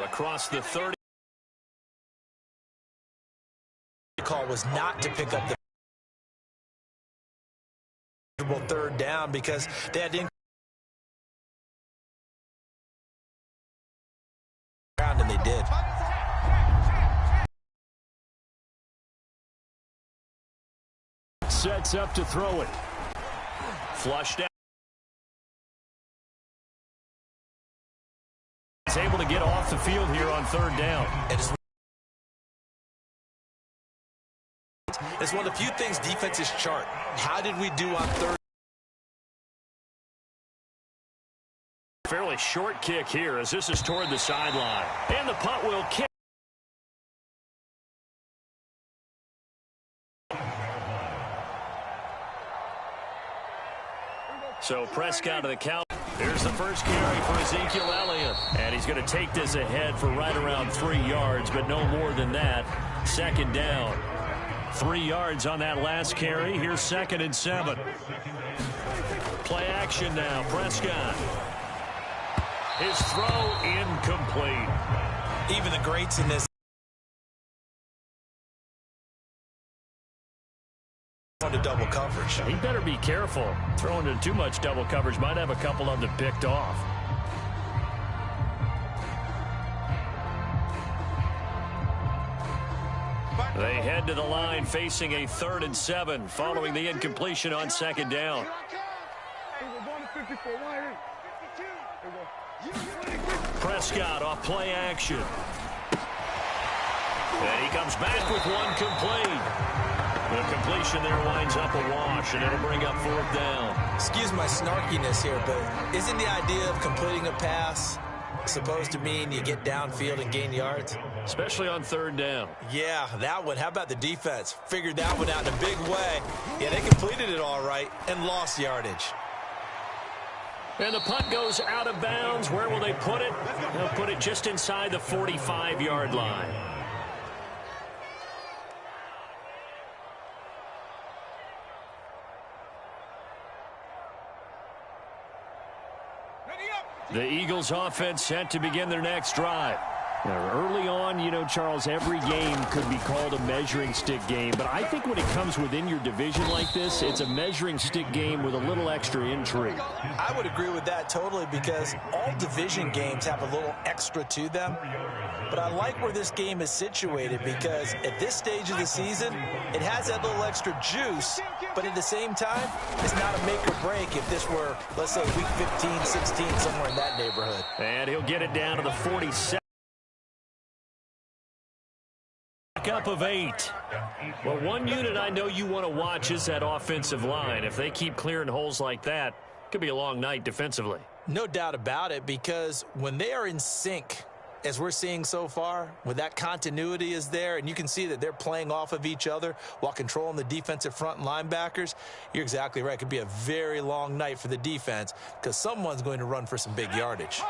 Across the 30. The call was not to pick up the third down because they had to and they did. Sets up to throw it. Flushed out. He's able to get off the field here on third down. It's one of the few things defenses chart. How did we do on third? Fairly short kick here as this is toward the sideline. And the punt will kick. So Prescott to the count. Here's the first carry for Ezekiel Elliott. And he's going to take this ahead for right around 3 yards, but no more than that. Second down. 3 yards on that last carry. Here's 2nd and 7. Play action now. Prescott. His throw incomplete. Even the greats in this to double coverage. He better be careful. Throwing into too much double coverage might have a couple of them picked off. They head to the line facing a 3rd and 7 following the incompletion on 2nd down. Prescott off play action. And he comes back with one complete. The completion there winds up a wash, and it'll bring up 4th down. Excuse my snarkiness here, but isn't the idea of completing a pass supposed to mean you get downfield and gain yards? Especially on 3rd down. Yeah, that one. How about the defense? Figured that one out in a big way. Yeah, they completed it all right and lost yardage. And the punt goes out of bounds. Where will they put it? They'll put it just inside the 45-yard line. The Eagles offense set to begin their next drive. Now, early on, you know, Charles, every game could be called a measuring stick game. But I think when it comes within your division like this, it's a measuring stick game with a little extra intrigue. I would agree with that totally because all division games have a little extra to them. But I like where this game is situated because at this stage of the season, it has that little extra juice. But at the same time, it's not a make or break if this were, let's say, week 15, 16, somewhere in that neighborhood. And he'll get it down to the 47. Up of 8. Well, one unit I know you want to watch is that offensive line. If they keep clearing holes like that, it could be a long night defensively. No doubt about it, because when they are in sync, as we're seeing so far, when that continuity is there, and you can see that they're playing off of each other while controlling the defensive front and linebackers, you're exactly right. It could be a very long night for the defense because someone's going to run for some big yardage.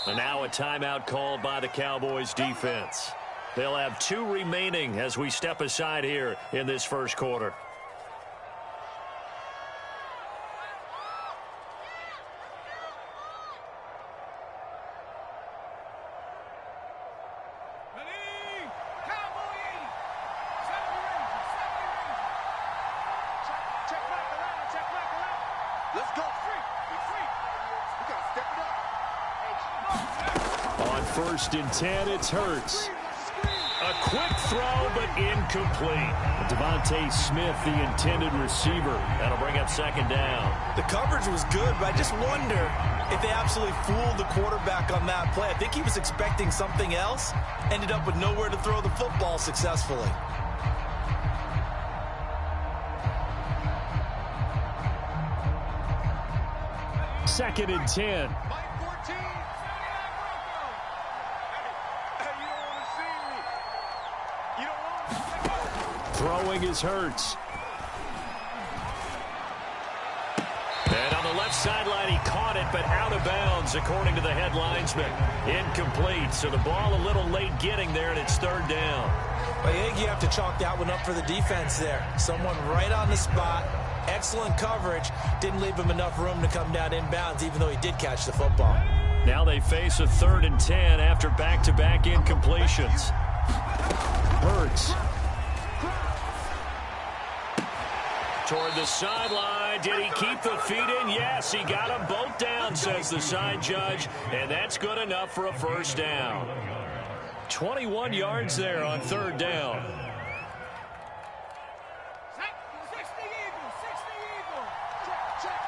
And now a timeout called by the Cowboys defense. They'll have 2 remaining as we step aside here in this first quarter. Let's go. On 1st and 10, it's Hurts. A quick throw, but incomplete. Devontae Smith, the intended receiver. That'll bring up 2nd down. The coverage was good, but I just wonder if they absolutely fooled the quarterback on that play. I think he was expecting something else. Ended up with nowhere to throw the football successfully. Second and 10. Throwing is Hurts. And on the left sideline, he caught it, but out of bounds, according to the head linesman. Incomplete, so the ball a little late getting there, and it's 3rd down. I think you have to chalk that one up for the defense there. Someone right on the spot. Excellent coverage. Didn't leave him enough room to come down inbounds, even though he did catch the football. Now they face a 3rd and 10 after back-to-back incompletions. Hurts. Toward the sideline. Did he keep the feet in? Yes, he got them both down, says the side judge. And that's good enough for a first down. 21 yards there on 3rd down. 60 Eagles, 60 Eagles. Check.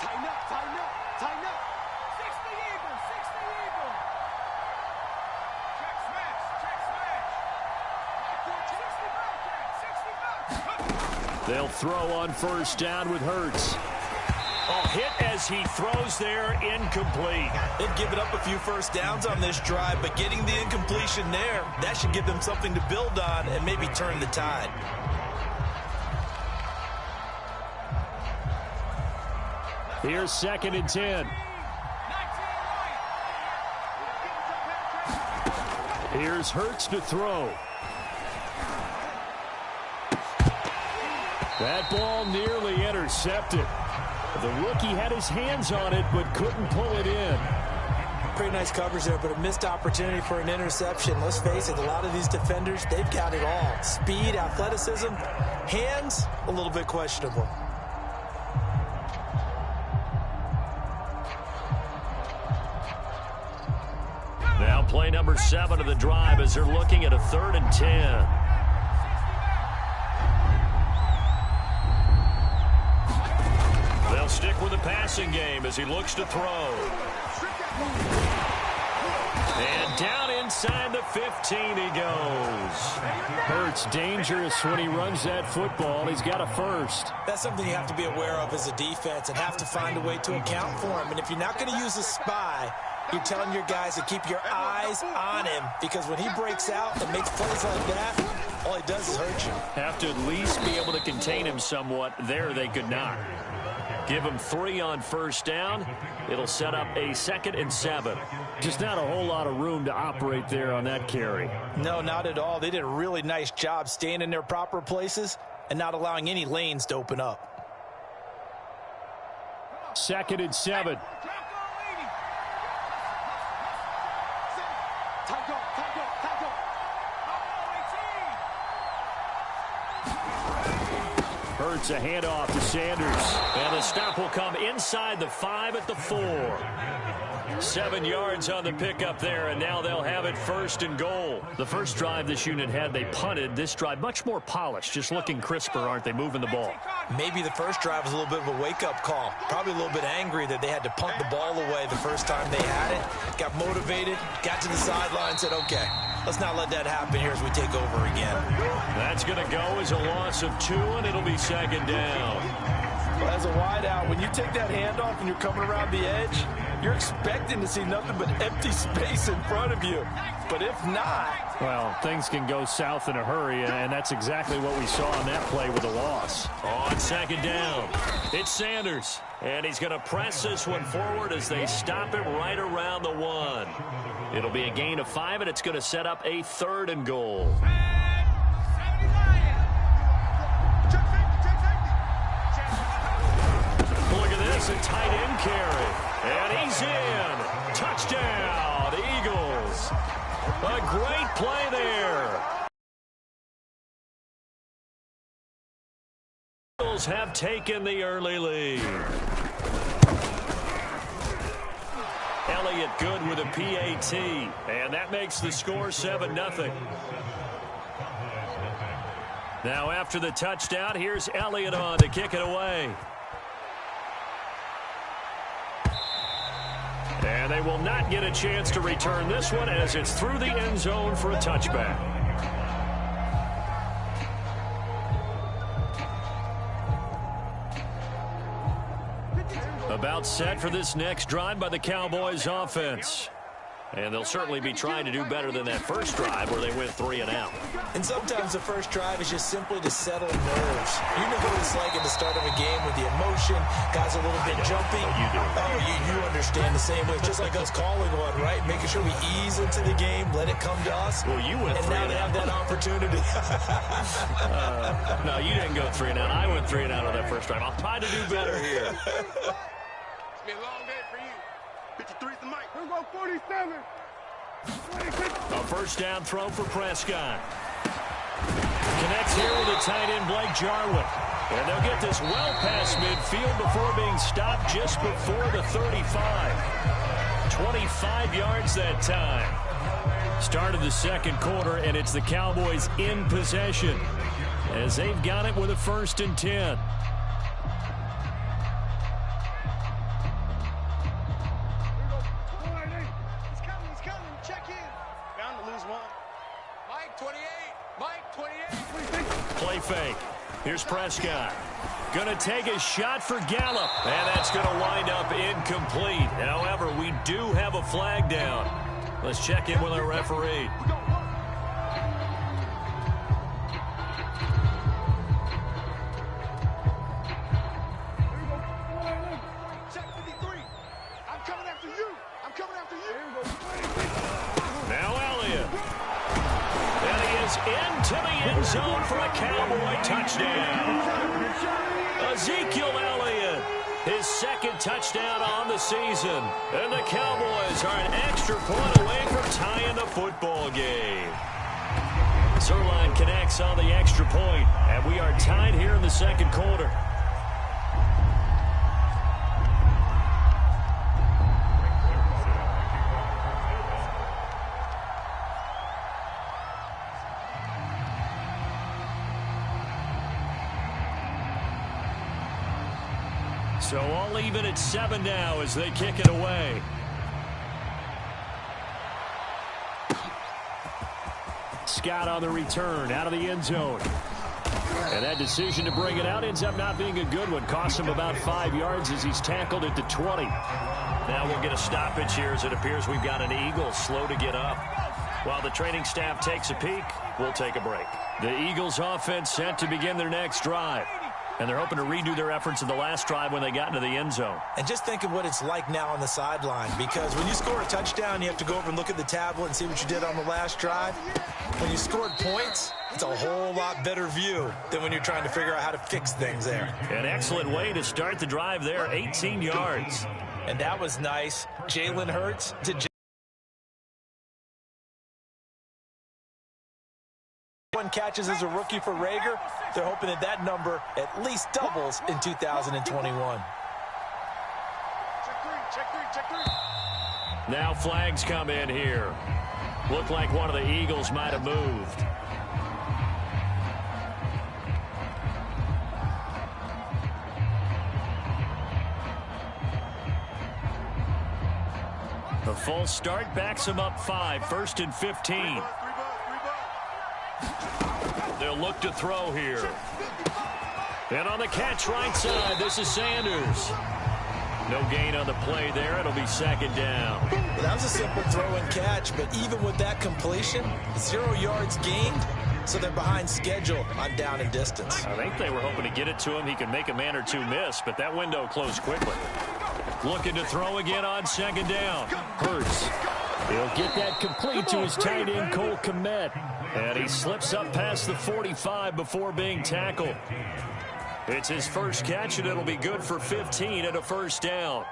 Tighten up. 60 Eagles, 60 Eagles. Check smash. 60 back. They'll throw on 1st down with Hurts. Oh, hit as he throws there, incomplete. They've given up a few first downs on this drive, but getting the incompletion there, that should give them something to build on and maybe turn the tide. Here's 2nd and 10. Here's Hurts to throw. That ball nearly intercepted. The rookie had his hands on it but couldn't pull it in. Pretty nice coverage there, but a missed opportunity for an interception. Let's face it, a lot of these defenders, they've got it all. Speed, athleticism, hands, a little bit questionable. Now play number 7 of the drive as they're looking at a 3rd and 10. They'll stick with the passing game as he looks to throw. And down inside the 15 he goes. Hurts dangerous when he runs that football. He's got a first. That's something you have to be aware of as a defense and have to find a way to account for him. And if you're not going to use a spy, you're telling your guys to keep your eyes on him, because when he breaks out and makes plays like that, all he does is hurt you. Have to at least be able to contain him somewhat. There they could not. Give him 3 on 1st down. It'll set up a 2nd and 7. Just not a whole lot of room to operate there on that carry. No, not at all. They did a really nice job staying in their proper places and not allowing any lanes to open up. 2nd and 7. Hurts a handoff to Sanders. And the stop will come inside the 5 at the 4. 7 yards on the pickup there, and now they'll have it 1st and goal. The first drive this unit had, they punted. This drive, much more polished, just looking crisper, aren't they, moving the ball? Maybe the first drive was a little bit of a wake-up call. Probably a little bit angry that they had to punt the ball away the first time they had it. Got motivated, got to the sideline, said, okay, let's not let that happen here as we take over again. That's going to go as a loss of 2, and it'll be 2nd down. As a wideout, when you take that handoff and you're coming around the edge, you're expecting to see nothing but empty space in front of you. But if not... Well, things can go south in a hurry, and that's exactly what we saw on that play with a loss. On 2nd down, it's Sanders. And he's going to press this one forward as they stop him right around the 1. It'll be a gain of 5, and it's going to set up a 3rd and goal. Look at this, a tight end carry. And he's in. Touchdown, Eagles. A great play there. Eagles have taken the early lead. Elliott good with a PAT. And that makes the score 7-0. Now after the touchdown, here's Elliott on to kick it away. And they will not get a chance to return this one as it's through the end zone for a touchback. About set for this next drive by the Cowboys offense. And they'll certainly be trying to do better than that first drive where they went 3 and out. And sometimes the first drive is just simply to settle nerves. You know what it's like at the start of a game with the emotion, guys a little bit jumpy. You do. Oh, you understand the same way. It's just like us calling one, right? Making sure we ease into the game, let it come to us. Well, you went 3 and now and they out. have that opportunity. No, you didn't go 3 and out. I went 3 and out on that first drive. I'll try to do better here. It's been a long day for you. 53's the mic. Here we go, 47. A first down throw for Prescott. Connects here with the tight end, Blake Jarwin. And they'll get this well past midfield before being stopped just before the 35. 25 yards that time. Start of the second quarter, and it's the Cowboys in possession as they've got it with a 1st and 10. He's coming. Check in. Bound to lose one. Mike, 28. Mike, 28. Play fake. Here's Prescott. Going to take a shot for Gallup, and that's going to wind up incomplete. However, we do have a flag down. Let's check in with our referee. Check 53. I'm coming after you. Now Elliott. And he is into the end zone for a Cowboy touchdown. Ezekiel Elliott, his 2nd touchdown on the season. And the Cowboys are an extra point away from tying the football game. Zerline connects on the extra point, and we are tied here in the second quarter. So all even at 7 now as they kick it away. Scott on the return out of the end zone. And that decision to bring it out ends up not being a good one. Costs him about 5 yards as he's tackled at the 20. Now we'll get a stoppage here as it appears we've got an Eagle slow to get up. While the training staff takes a peek, we'll take a break. The Eagles offense set to begin their next drive. And they're hoping to redo their efforts in the last drive when they got into the end zone. And just think of what it's like now on the sideline, because when you score a touchdown, you have to go over and look at the tablet and see what you did on the last drive. When you scored points, it's a whole lot better view than when you're trying to figure out how to fix things there. An excellent way to start the drive there, 18 yards. And that was nice. Jalen Hurts to 1 catches as a rookie for Rager. They're hoping that that number at least doubles in 2021. Check three. Now flags come in here. Looked like one of the Eagles might have moved. The full start backs him up 5, 1st and 15. They'll look to throw here. And on the catch right side, this is Sanders. No gain on the play there. It'll be 2nd down. Well, that was a simple throw and catch, but even with that completion, 0 yards gained, so they're behind schedule on down and distance. I think they were hoping to get it to him. He could make a man or two miss, but that window closed quickly. Looking to throw again on 2nd down. Hurts. He'll get that complete to his tight end, Cole Kmet. And he slips up past the 45 before being tackled. It's his first catch, and it'll be good for 15 and a 1st down.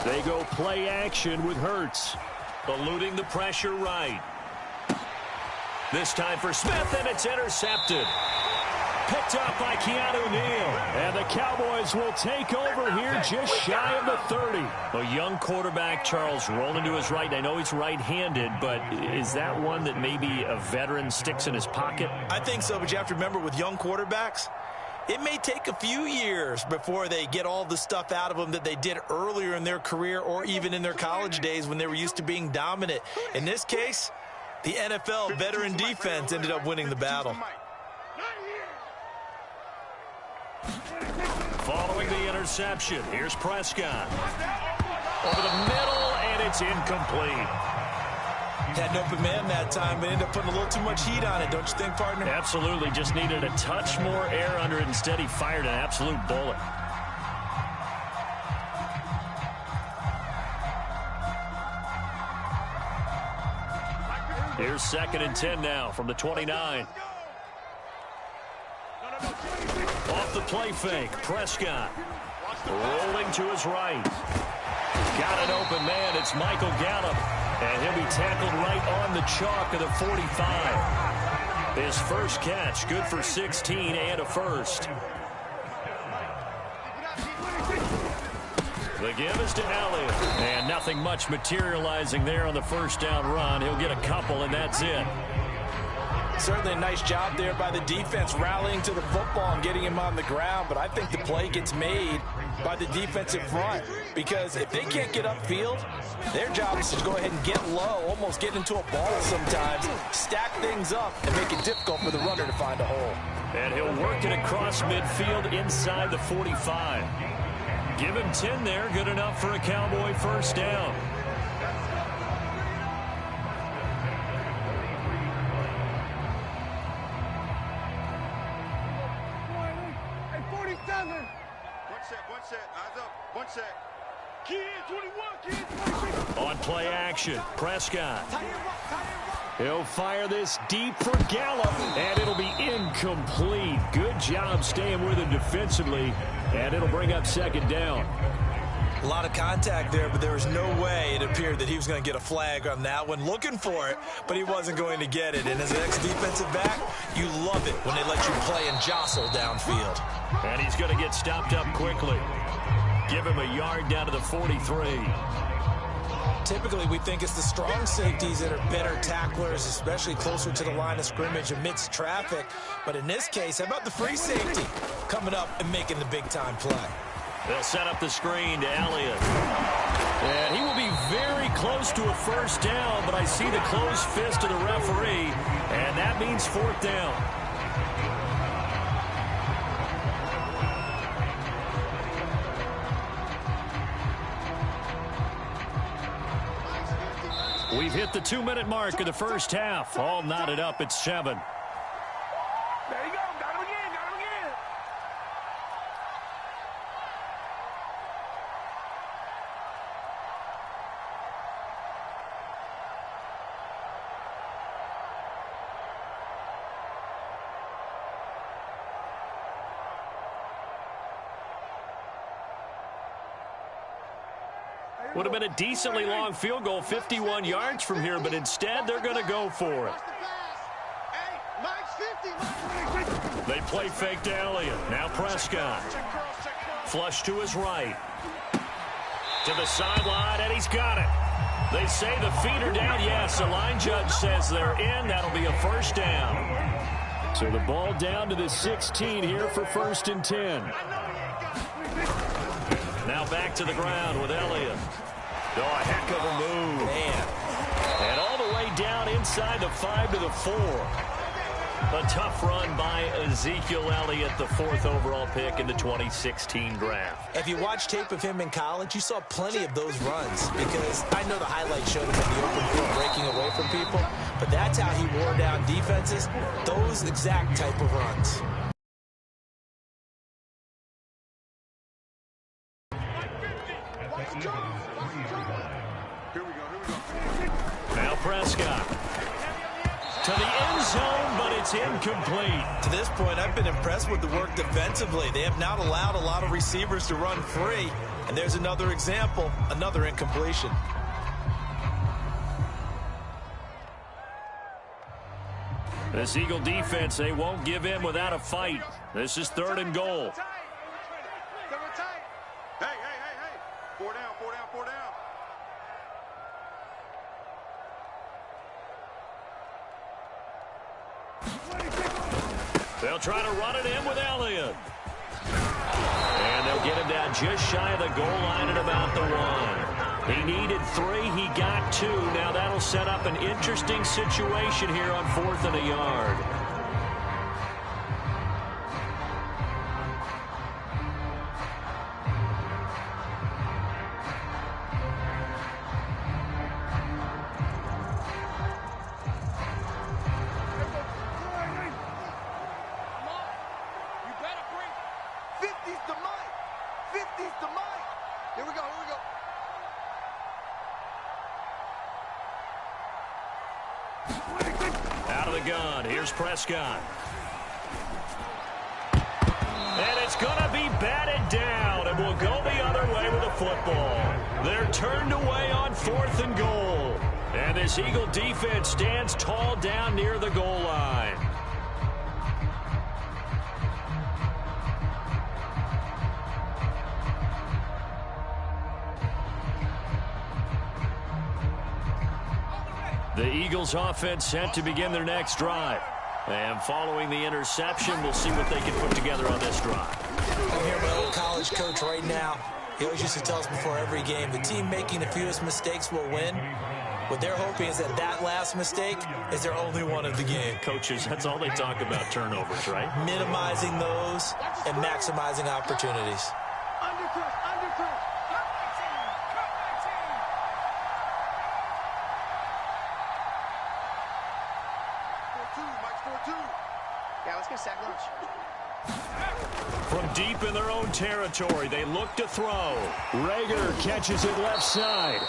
They go play action with Hurts. Eluding the pressure right. This time for Smith, and it's intercepted. Picked up by Keanu Neal. And the Cowboys will take over here just shy of the 30. A young quarterback, Charles, rolling to his right. I know he's right-handed, but is that one that maybe a veteran sticks in his pocket? I think so, but you have to remember with young quarterbacks, it may take a few years before they get all the stuff out of them that they did earlier in their career or even in their college days when they were used to being dominant. In this case, the NFL veteran defense ended up winning the battle. Following the interception, here's Prescott. Over the middle, and it's incomplete. Had an open man that time, but ended up putting a little too much heat on it, don't you think, partner? Absolutely. Just needed a touch more air under it. Instead, he fired an absolute bullet. Here's 2nd and 10 now from the 29. Off the play fake, Prescott. Rolling to his right. Got an open man. It's Michael Gallup. And he'll be tackled right on the chalk of the 45. His first catch, good for 16 and a first. The give is to Elliott. And nothing much materializing there on the first down run. He'll get a couple, and that's it. Certainly a nice job there by the defense rallying to the football and getting him on the ground, but I think the play gets made by the defensive front because if they can't get upfield, their job is to go ahead and get low, almost get into a ball sometimes, stack things up, and make it difficult for the runner to find a hole. And he'll work it across midfield inside the 45. Give him 10 there, good enough for a Cowboy first down. One set, eyes up, one set. Key in, 21, key in, On play action, Prescott. He'll fire this deep for Gallup, and it'll be incomplete. Good job staying with him defensively, and it'll bring up second down. A lot of contact there, but there was no way it appeared that he was going to get a flag on that one. Looking for it, but he wasn't going to get it. And as an ex-defensive back, you love it when they let you play and jostle downfield. And he's going to get stopped up quickly. Give him a yard down to the 43. Typically, we think it's the strong safeties that are better tacklers, especially closer to the line of scrimmage amidst traffic. But in this case, how about the free safety coming up and making the big-time play? They'll set up the screen to Elliott. And he will be very close to a first down, but I see the closed fist of the referee, and that means fourth down. We've hit the 2-minute mark of the first half. All knotted up at 7. There you go, got him again, got him again. Would have been a decently long field goal, 51 yards from here, but instead they're going to go for it. They play fake to Elliott. Now Prescott. Flush to his right. To the sideline, and he's got it. They say the feet are down. Yes, the line judge says they're in. That'll be a first down. So the ball down to the 16 here for 1st and 10. Now back to the ground with Elliott. Oh, a heck of a move. Man. And all the way down inside the 5 to the 4. A tough run by Ezekiel Elliott, the 4th overall pick in the 2016 draft. If you watch tape of him in college, you saw plenty of those runs because I know the highlights showed him in the open field breaking away from people, but that's how he wore down defenses, those exact type of runs. Now Prescott to the end zone, but it's incomplete. To this point, I've been impressed with the work defensively. They have not allowed a lot of receivers to run free, and there's another example, another incompletion. This Eagle defense, they won't give in without a fight. This is 3rd and goal. Hey, hey, hey, hey. 4 down, 4 down, 4 down. They'll try to run it in with Elliott. And they'll get him down just shy of the goal line at about the 1. He needed 3. He got 2. Now that'll set up an interesting situation here on 4th and a yard. Out of the gun, here's Prescott. batted down and will go the other way with the football. They're turned away on 4th and goal. And this Eagle defense stands tall down near the goal line. The Eagles offense set to begin their next drive. And following the interception, we'll see what they can put together on this drive. I'm here with my old college coach right now. He always used to tell us before every game, the team making the fewest mistakes will win. What they're hoping is that last mistake is their only one of the game. Coaches, that's all they talk about, turnovers, right? Minimizing those and maximizing opportunities. Yeah, let's get a sack lunch. From deep in their own territory, they look to throw. Rager catches it left side.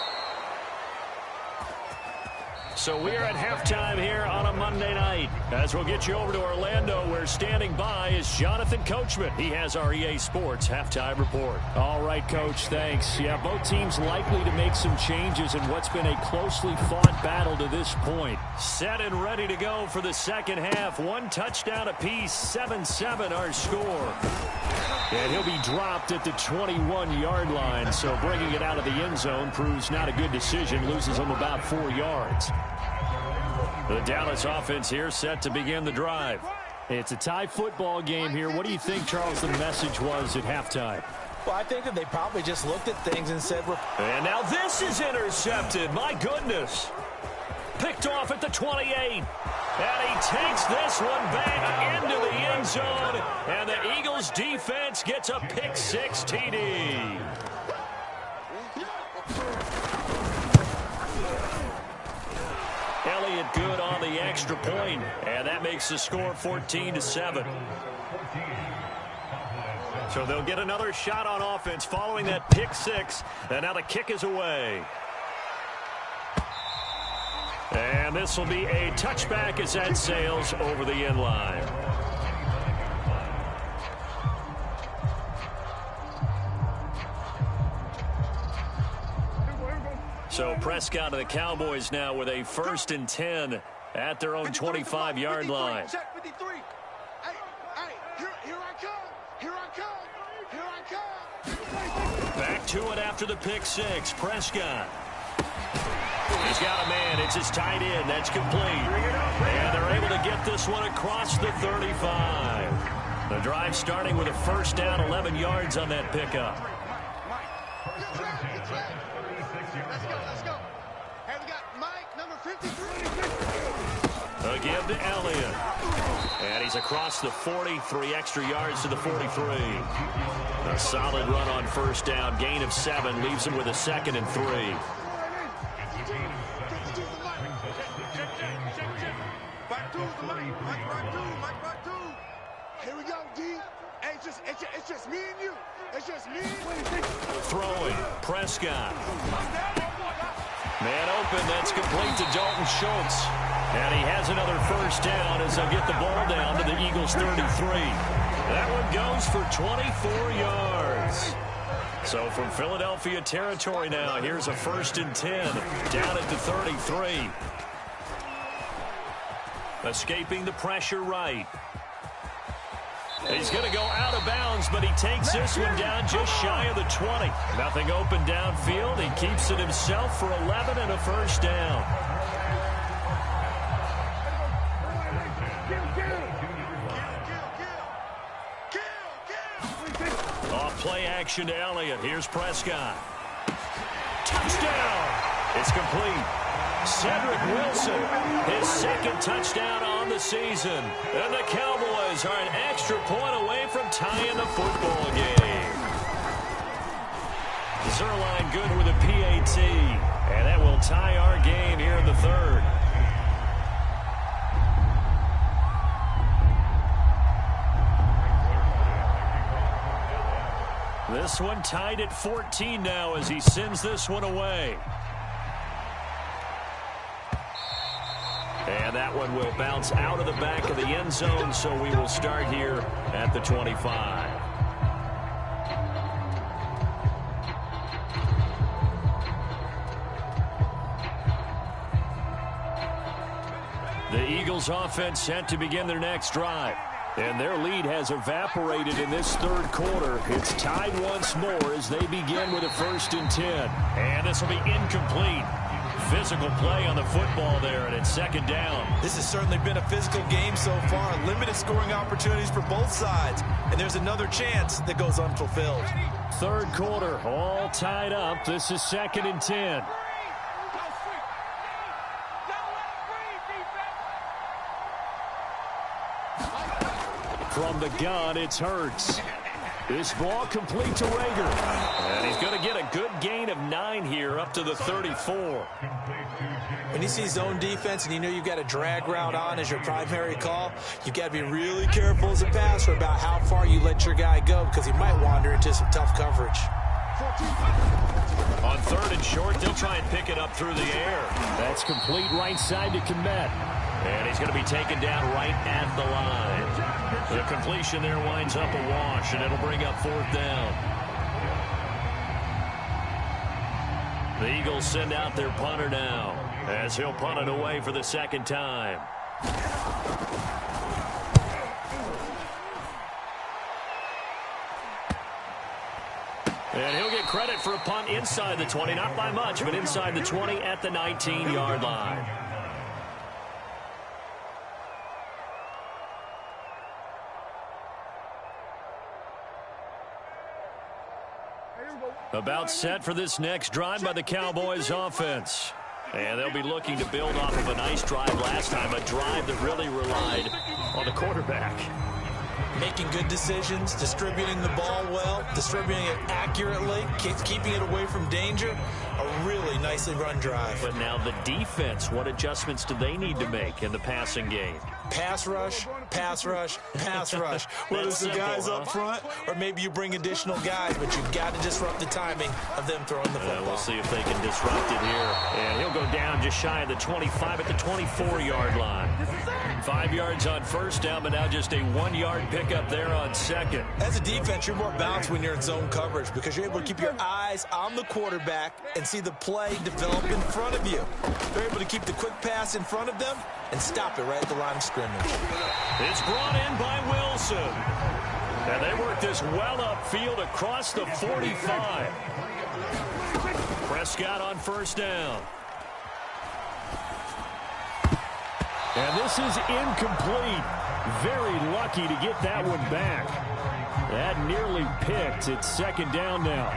So we are at halftime here on a Monday night. As we'll get you over to Orlando, where standing by is Jonathan Coachman. He has our EA Sports halftime report. All right, Coach, thanks. Yeah, both teams likely to make some changes in what's been a closely fought battle to this point. Set and ready to go for the second half. 1 touchdown apiece, 7-7 our score. And he'll be dropped at the 21-yard line, so bringing it out of the end zone proves not a good decision, loses him about 4 yards. The Dallas offense here set to begin the drive. It's a tie football game here. What do you think, Charles, the message was at halftime? Well, I think that they probably just looked at things and said, and now this is intercepted. My goodness. Picked off at the 28. And he takes this one back into the end zone. And the Eagles defense gets a pick-6 TD. Elliott good on the extra point, and that makes the score 14-7. So they'll get another shot on offense following that pick-6, and now the kick is away. And this will be a touchback as that sails over the end line. So Prescott and the Cowboys now with a 1st and 10 at their own 25-yard line. Check 53. Hey, here I come. Here I come. Back to it after the pick-6. Prescott. He's got a man. It's his tight end. That's complete. And they're able to get this one across the 35. The drive starting with a 1st down, 11 yards on that pickup. Let's go. Hey, we got Mike, number 53. A give to Elliott. And he's across the 40, 3 extra yards to the 43. A solid run on 1st down. Gain of 7 leaves him with a 2nd and 3. Here we go, D. Hey, it's just me and you. It's just me. Throwing. Prescott. Man open. That's complete to Dalton Schultz. And he has another 1st down as they'll get the ball down to the Eagles' 33. That one goes for 24 yards. So from Philadelphia territory now, here's a 1st and 10 down at the 33. Escaping the pressure right. He's going to go out of bounds, but he takes this one down just shy of the 20. Nothing open downfield. He keeps it himself for 11 and a 1st down. Off play action to Elliott. Here's Prescott. Touchdown. It's complete. Cedric Wilson, his 2nd touchdown on the season. And the Cowboys are an extra point away from tying the football game. Zerline good with a PAT. And that will tie our game here in the 3rd. This one tied at 14 now as he sends this one away. And that one will bounce out of the back of the end zone, so we will start here at the 25. Eagles offense set to begin their next drive. And their lead has evaporated in this third quarter. It's tied once more as they begin with a 1st and 10. And this will be incomplete. Physical play on the football there, and it's 2nd down. This has certainly been a physical game so far. Limited scoring opportunities for both sides. And there's another chance that goes unfulfilled. Third quarter, all tied up. This is 2nd and 10. From the gun, it's Hurts. This ball complete to Rager. And he's going to get a good gain of 9 here up to the 34. When you see zone defense and you know you've got a drag route on as your primary call, you've got to be really careful as a passer about how far you let your guy go because he might wander into some tough coverage. On 3rd and short, they'll try and pick it up through the air. That's complete right side to Kmet. And he's going to be taken down right at the line. The completion there winds up a wash, and it'll bring up 4th down. The Eagles send out their punter now as he'll punt it away for the 2nd time. And he'll get credit for a punt inside the 20, not by much, but inside the 20 at the 19-yard line. About set for this next drive by the Cowboys offense. And they'll be looking to build off of a nice drive last time, a drive that really relied on the quarterback. Making good decisions, distributing the ball well, distributing it accurately, keeping it away from danger. A really nicely run drive. But now the defense, what adjustments do they need to make in the passing game? Pass rush, pass rush, pass rush. Whether it's the guys up front or maybe you bring additional guys, but you've got to disrupt the timing of them throwing the football. We'll see if they can disrupt it here. And he'll go down just shy of the 25 at the 24-yard line. 5 yards on 1st down, but now just a 1-yard pickup there on 2nd. As a defense, you're more balanced when you're in zone coverage because you're able to keep your eyes on the quarterback and see the play develop in front of you. They're able to keep the quick pass in front of them and stop it right at the line of scrimmage. It's brought in by Wilson. And they work this well upfield across the 45. Prescott on 1st down. And this is incomplete. Very lucky to get that one back. That nearly picked. It's 2nd down now.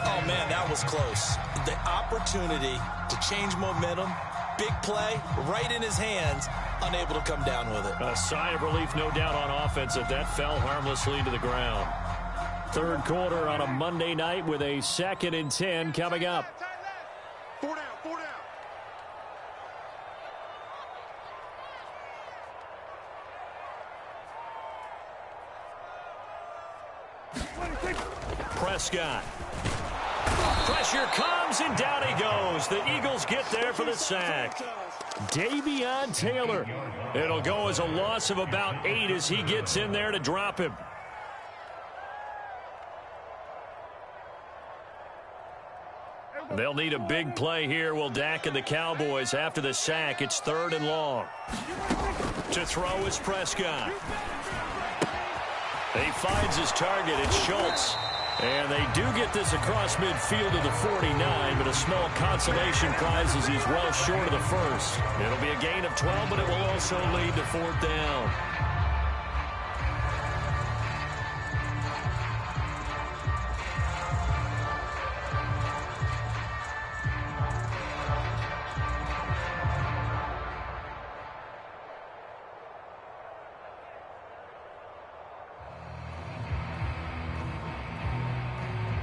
Oh, man, that was close. The opportunity to change momentum, big play, right in his hands, unable to come down with it. A sigh of relief, no doubt, on offense if that fell harmlessly to the ground. Third quarter on a Monday night with a 2nd and 10 coming up. 4 down, 4 down. Prescott. Pressure comes, and down he goes. The Eagles get there for the sack. Davion Taylor. It'll go as a loss of about 8 as he gets in there to drop him. They'll need a big play here. Will Dak and the Cowboys after the sack. It's 3rd and long. To throw is Prescott. He finds his target. It's Schultz. And they do get this across midfield to the 49, but a small consolation prize as he's well short of the 1st. It'll be a gain of 12, but it will also lead to 4th down.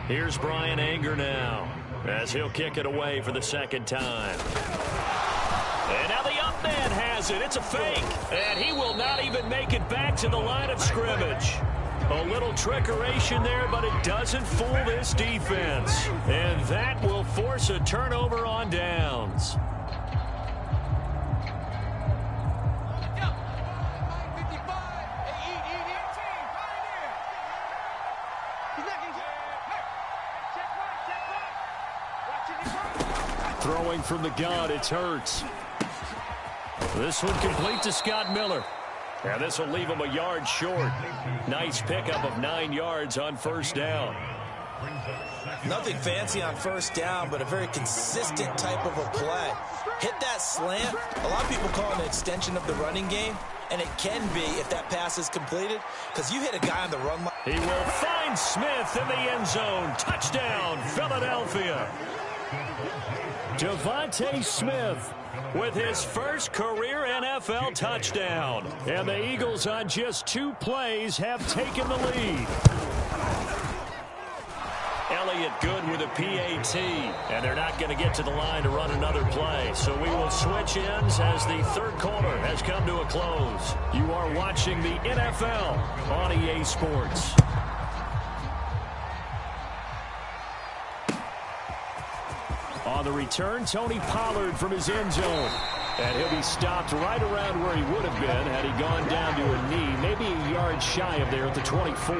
Here's Brian Anger now as he'll kick it away for the 2nd time. And now the up man has it. It's a fake. And he will not even make it back to the line of scrimmage. A little trickeration there, but it doesn't fool this defense. And that will force a turnover on downs. Throwing from the gun, it's Hurts. This one complete to Scott Miller. And this will leave him a yard short. Nice pickup of 9 yards on first down. Nothing fancy on first down, but a very consistent type of a play. Hit that slant. A lot of people call it an extension of the running game, and it can be if that pass is completed, because you hit a guy on the run line. He will find Smith in the end zone. Touchdown, Philadelphia. Devontae Smith with his first career NFL touchdown. And the Eagles on just 2 plays have taken the lead. Elliott good with a PAT, and they're not going to get to the line to run another play. So we will switch ends as the third quarter has come to a close. You are watching the NFL on EA Sports. On the return, Tony Pollard from his end zone. And he'll be stopped right around where he would have been had he gone down to a knee, maybe a yard shy of there at the 24.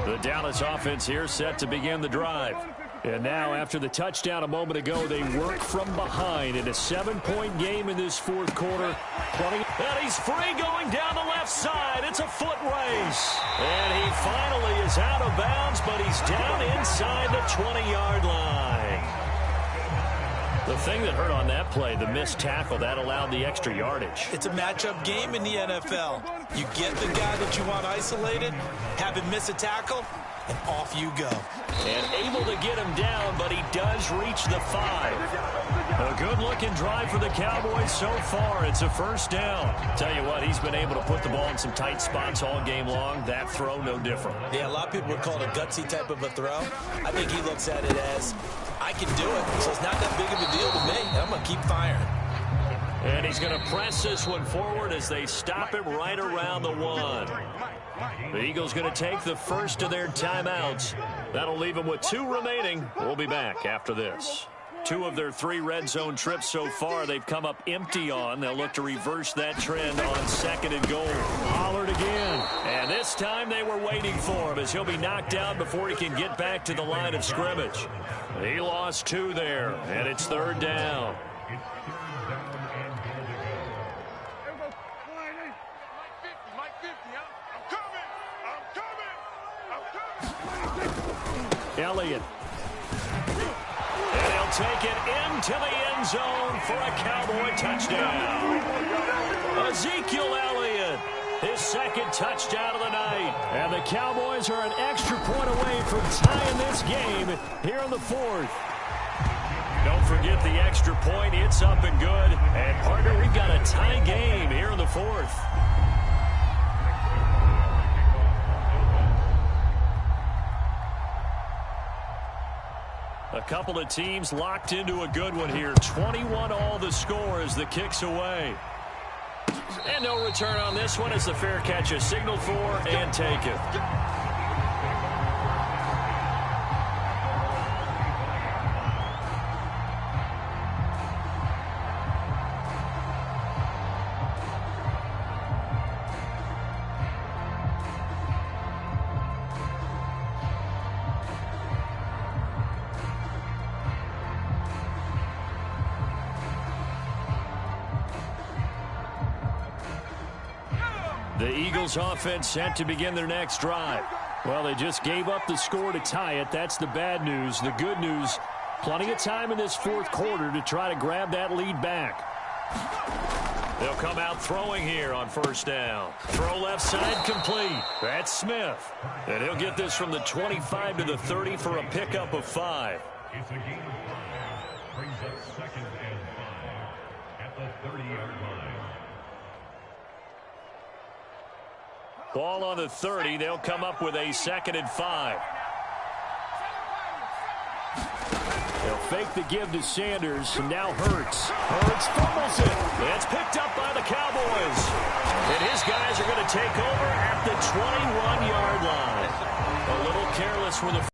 The Dallas offense here set to begin the drive. And now, after the touchdown a moment ago, they work from behind in a 7-point game in this fourth quarter. And he's free going down the left side. It's a foot race. And he finally is out of bounds, but he's down inside the 20-yard line. The thing that hurt on that play, the missed tackle, that allowed the extra yardage. It's a matchup game in the NFL. You get the guy that you want isolated, have him miss a tackle, and off you go. And able to get him down, but he does reach the 5. A good-looking drive for the Cowboys so far. It's a first down. Tell you what, he's been able to put the ball in some tight spots all game long. That throw, no different. Yeah, a lot of people would call it a gutsy type of a throw. I think he looks at it as, I can do it, so it's not that big of a deal to me. I'm going to keep firing. And he's going to press this one forward as they stop him right around the 1. The Eagles going to take the first of their timeouts. That'll leave them with 2 remaining. We'll be back after this. 2 of their 3 red zone trips so far they've come up empty on. They'll look to reverse that trend on 2nd and goal. Pollard again. And this time they were waiting for him as he'll be knocked down before he can get back to the line of scrimmage. He lost 2 there, and it's 3rd down. Elliott. And he'll take it into the end zone for a Cowboy touchdown. Ezekiel Elliott, his 2nd touchdown of the night. And the Cowboys are an extra point away from tying this game here in the 4th. Don't forget the extra point. It's up and good. And, partner, we've got a tie game here in the 4th. A couple of teams locked into a good one here. 21 all the score as the kick's away. And no return on this one as the fair catch is signaled for and taken. The Eagles offense set to begin their next drive. Well, they just gave up the score to tie it. That's the bad news. The good news, plenty of time in this 4th quarter to try to grab that lead back. They'll come out throwing here on first down. Throw left side complete. That's Smith. And he'll get this from the 25 to the 30 for a pickup of 5. Brings up 2nd and 5 at the 30-yard line. Ball on the 30. They'll come up with a 2nd and 5. They'll fake the give to Sanders. And now Hurts. Hurts fumbles it. It's picked up by the Cowboys. And his guys are going to take over at the 21-yard line. A little careless with the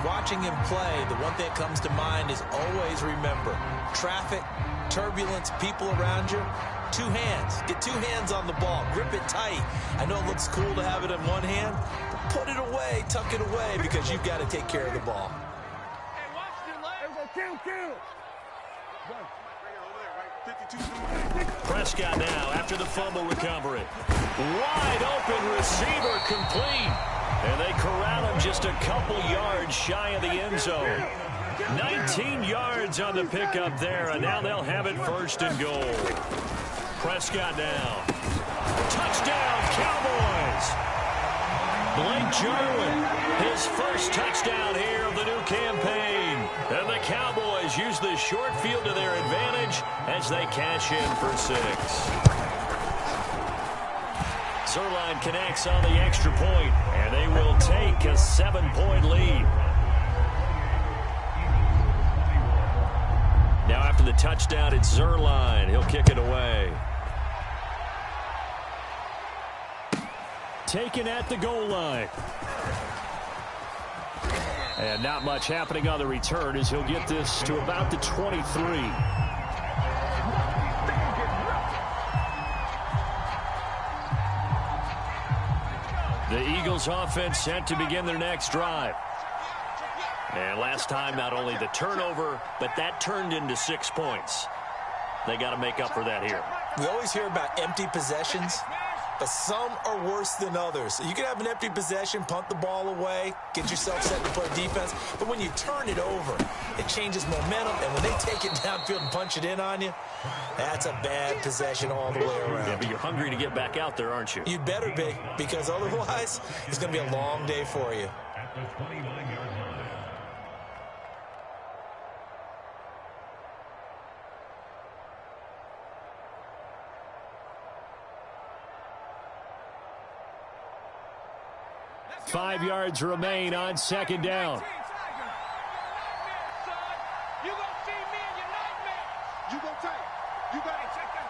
Watching him play, the one thing that comes to mind is always remember, traffic, turbulence, people around you, 2 hands. Get 2 hands on the ball. Grip it tight. I know it looks cool to have it in one hand, but put it away, tuck it away, because you've got to take care of the ball. Hey, watch your legs. Kill. Prescott now after the fumble recovery. Wide open receiver complete. And they corral him just a couple yards shy of the end zone. 19 yards on the pickup there, and now they'll have it 1st and goal. Prescott now. Touchdown, Cowboys! Blake Jarwin, his first touchdown here of the new campaign. And the Cowboys use the short field to their advantage as they cash in for 6. Zerline connects on the extra point, and they will take a 7-point lead. Now after the touchdown, it's Zerline. He'll kick it away. Taken at the goal line. And not much happening on the return as he'll get this to about the 23. The Eagles offense set to begin their next drive. And last time, not only the turnover, but that turned into 6 points. They got to make up for that here. We always hear about empty possessions, but some are worse than others. You can have an empty possession, punt the ball away, get yourself set to play defense, but when you turn it over, it changes momentum, and when they take it downfield and punch it in on you, that's a bad possession all the way around. Yeah, but you're hungry to get back out there, aren't you? You'd better be, because otherwise, it's going to be a long day for you. At the 29-yard line. 5 yards remain on 2nd down. You gonna see me in your nightmares. You gonna take. You gotta check that.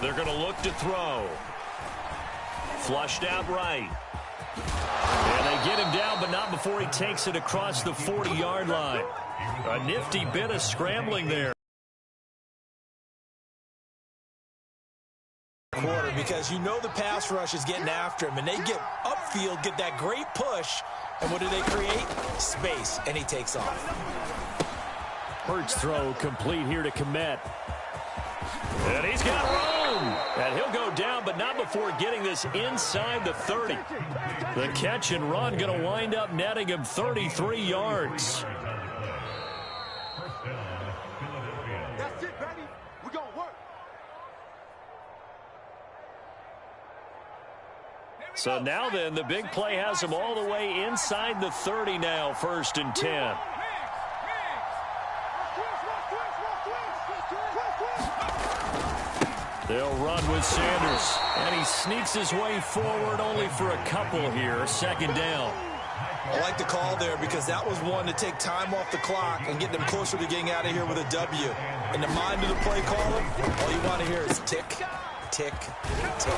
They're going to look to throw. Flushed out right. And they get him down, but not before he takes it across the 40-yard line. A nifty bit of scrambling there. Quarter, because you know the pass rush is getting after him, and they get upfield, get that great push, and what do they create? Space, and he takes off. Hurts throw complete here to Kmet. And he's got room. And he'll go down, but not before getting this inside the 30. The catch and run going to wind up netting him 33 yards. That's it, baby. We're gonna work. So now then, the big play has him all the way inside the 30 now, 1st and 10. They'll run with Sanders. And he sneaks his way forward only for a couple here, 2nd down. I like the call there because that was one to take time off the clock and get them closer to getting out of here with a W. In the mind of the play caller, all you want to hear is tick, tick, tick.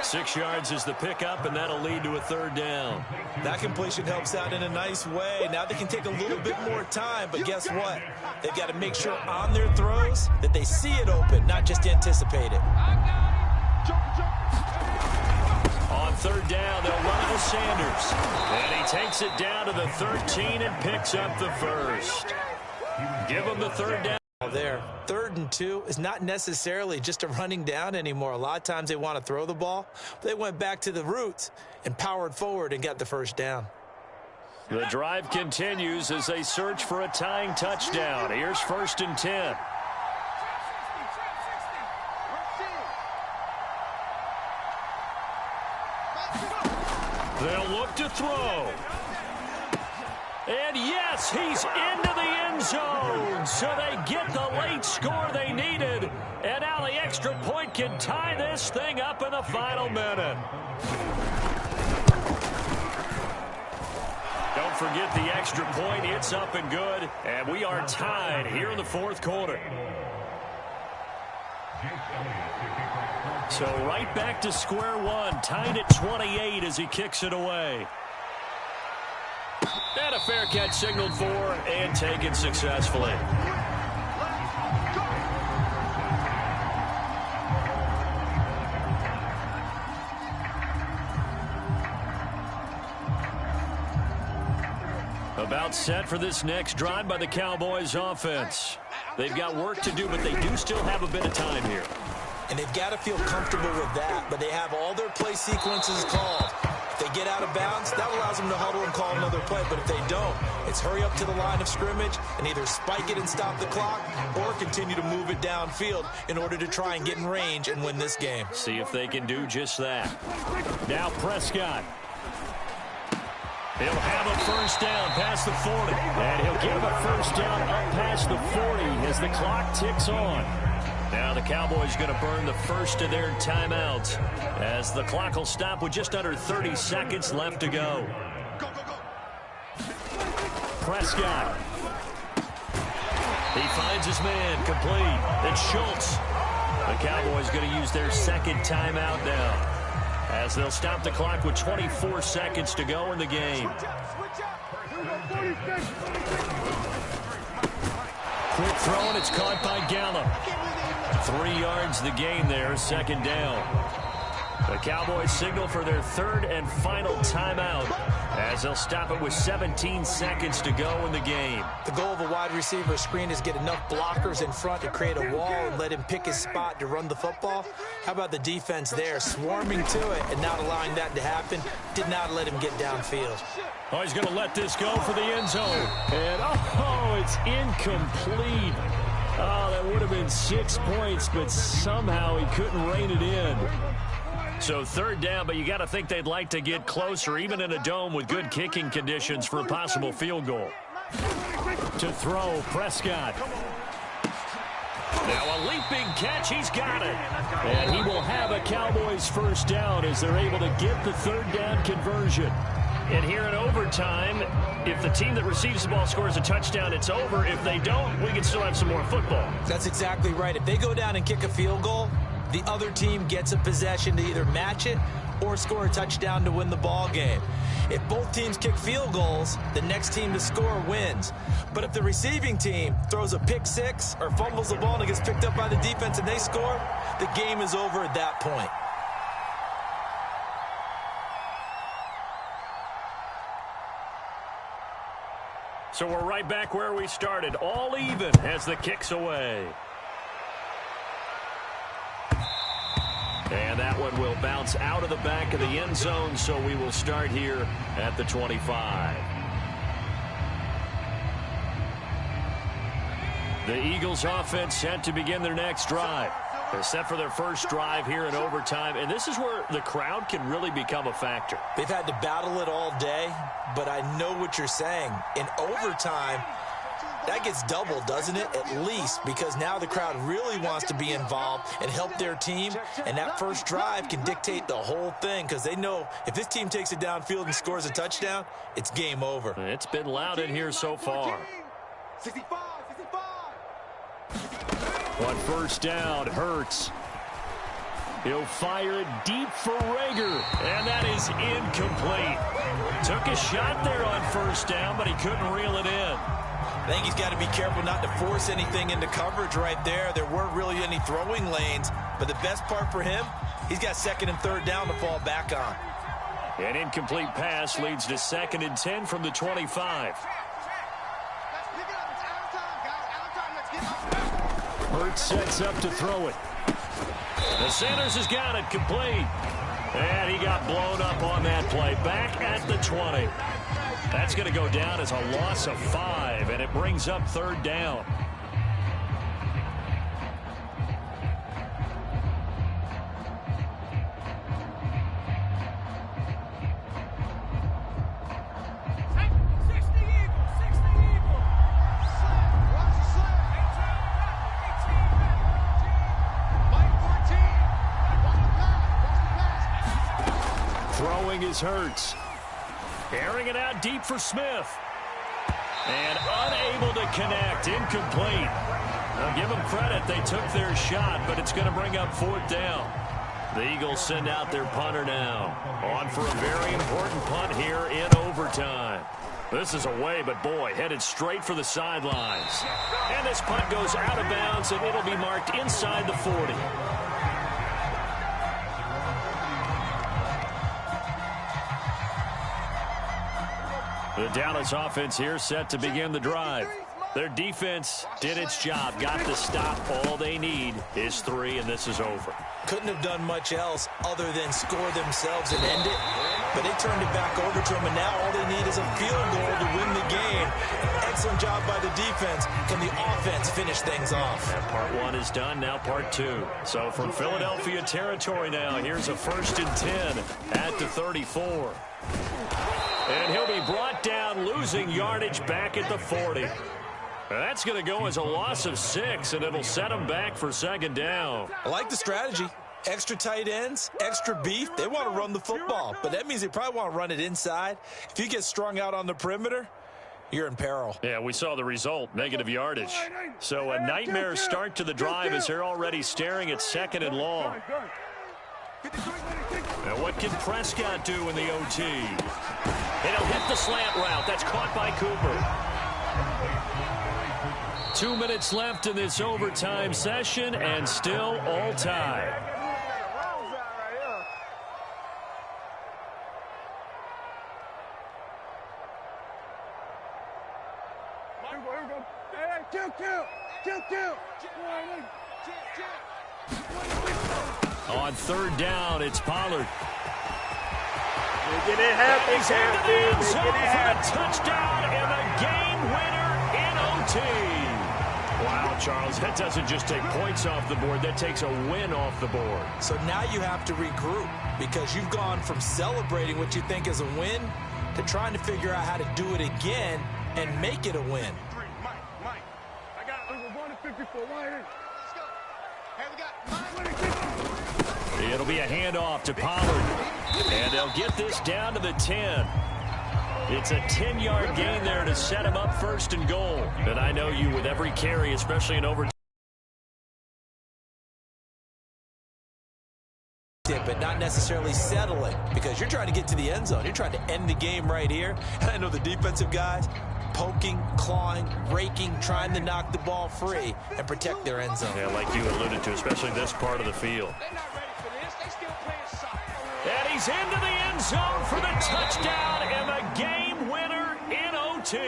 6 yards is the pickup, and that'll lead to a 3rd down. That completion helps out in a nice way. Now they can take a little bit more time, but guess what? They've got to make sure on their throws that they see it open, not just anticipate it. On 3rd down, they'll run with Sanders. And he takes it down to the 13 and picks up the 1st. Give him the 3rd down. There, 3rd and 2 is not necessarily just a running down anymore. A lot of times they want to throw the ball. They went back to the roots and powered forward and got the 1st down. The drive continues as they search for a tying touchdown. Here's 1st and 10. They'll look to throw. And yes, he's into the end zone. So they get the late score they needed. And now the extra point can tie this thing up in the final minute. Don't forget the extra point. It's up and good. And we are tied here in the 4th quarter. So right back to square one. Tied at 28 as he kicks it away. And a fair catch signaled for and taken successfully. About set for this next drive by the Cowboys offense. They've got work to do, but they do still have a bit of time here. And they've got to feel comfortable with that, but they have all their play sequences called. If they get out of bounds, that allows them to huddle and call another play, but if they don't, it's hurry up to the line of scrimmage and either spike it and stop the clock or continue to move it downfield in order to try and get in range and win this game. See if they can do just that. Now Prescott. He'll have a first down past the 40. And he'll give a first down up past the 40 as the clock ticks on. Now the Cowboys going to burn the first of their timeouts as the clock will stop with just under 30 seconds left to go. Prescott. He finds his man complete. It's Schultz. The Cowboys going to use their second timeout now as they'll stop the clock with 24 seconds to go in the game. Quick throw, and it's caught by Gallup. 3 yards the gain there, second down. The Cowboys signal for their third and final timeout as they'll stop it with 17 seconds to go in the game. The goal of a wide receiver screen is get enough blockers in front to create a wall and let him pick his spot to run the football. How about the defense there, swarming to it and not allowing that to happen? Did not let him get downfield. Oh, he's going to let this go for the end zone. And, oh, it's incomplete. Oh, that would have been 6 points, but somehow he couldn't rein it in. So third down, but you got to think they'd like to get closer, even in a dome with good kicking conditions for a possible field goal. To throw, Prescott. Now a leaping catch, he's got it. And he will have a Cowboys first down as they're able to get the third down conversion. And here in overtime, if the team that receives the ball scores a touchdown, it's over. If they don't, we can still have some more football. That's exactly right. If they go down and kick a field goal, the other team gets a possession to either match it or score a touchdown to win the ball game. If both teams kick field goals, the next team to score wins. But if the receiving team throws a pick six or fumbles the ball and it gets picked up by the defense and they score, the game is over at that point. So we're right back where we started, all even as the kick's away. And that one will bounce out of the back of the end zone, so we will start here at the 25. The Eagles offense set to begin their next drive. They're set for their first drive here in overtime, and this is where the crowd can really become a factor. They've had to battle it all day, but I know what you're saying. In overtime, that gets doubled, doesn't it? At least, because now the crowd really wants to be involved and help their team, and that first drive can dictate the whole thing because they know if this team takes it downfield and scores a touchdown, it's game over. It's been loud in here so far. 65. On first down, Hurts. He'll fire it deep for Rager, and that is incomplete. Took a shot there on first down, but he couldn't reel it in. I think he's got to be careful not to force anything into coverage right there. There weren't really any throwing lanes, but the best part for him, he's got second and third down to fall back on. An incomplete pass leads to 2nd and 10 from the 25. Hurts sets up to throw it. The Sanders has got it complete. And he got blown up on that play. Back at the 20. That's going to go down as a loss of 5, and it brings up third down. Throwing is Hurts. Airing it out deep for Smith. And unable to connect. Incomplete. Now give them credit. They took their shot, but it's going to bring up fourth down. The Eagles send out their punter now. On for a very important punt here in overtime. This is away, but boy, headed straight for the sidelines. And this punt goes out of bounds, and it'll be marked inside the 40. The Dallas offense here set to begin the drive. Their defense did its job, got the stop. All they need is 3, and this is over. Couldn't have done much else other than score themselves and end it. But they turned it back over to them, and now all they need is a field goal to win the game. Excellent job by the defense. Can the offense finish things off? And part 1 is done, now part 2. So from Philadelphia territory now, here's a 1st and 10 at the 34. And he'll be brought down, losing yardage back at the 40. That's going to go as a loss of 6, and it'll set them back for 2nd down. I like the strategy. Extra tight ends, extra beef. They want to run the football, but that means they probably want to run it inside. If you get strung out on the perimeter, you're in peril. Yeah, we saw the result, negative yardage. So a nightmare start to the drive as they're already staring at 2nd and long. Now what can Prescott do in the OT? And he'll hit the slant route. That's caught by Cooper. 2 minutes left in this overtime session, and still all tied. On 3rd down, it's Pollard. Making it happen, He's into the end zone for a touchdown and a game winner in OT. Wow, Charles, that doesn't just take points off the board. That takes a win off the board. So now you have to regroup because you've gone from celebrating what you think is a win to trying to figure out how to do it again and make it a win. Mike. I got over 154. Let's go. Hey, we got Mike. It'll be a handoff to Pollard. And they'll get this down to the 10. It's a 10-yard gain there to set him up 1st and goal. And I know you, with every carry, especially in overtime, but not necessarily settling because you're trying to get to the end zone. You're trying to end the game right here. And I know the defensive guys poking, clawing, raking, trying to knock the ball free and protect their end zone. yeah, like you alluded to, especially this part of the field. They're not ready for this. They still playing soccer. And he's into the end zone for the touchdown and the game winner in OT.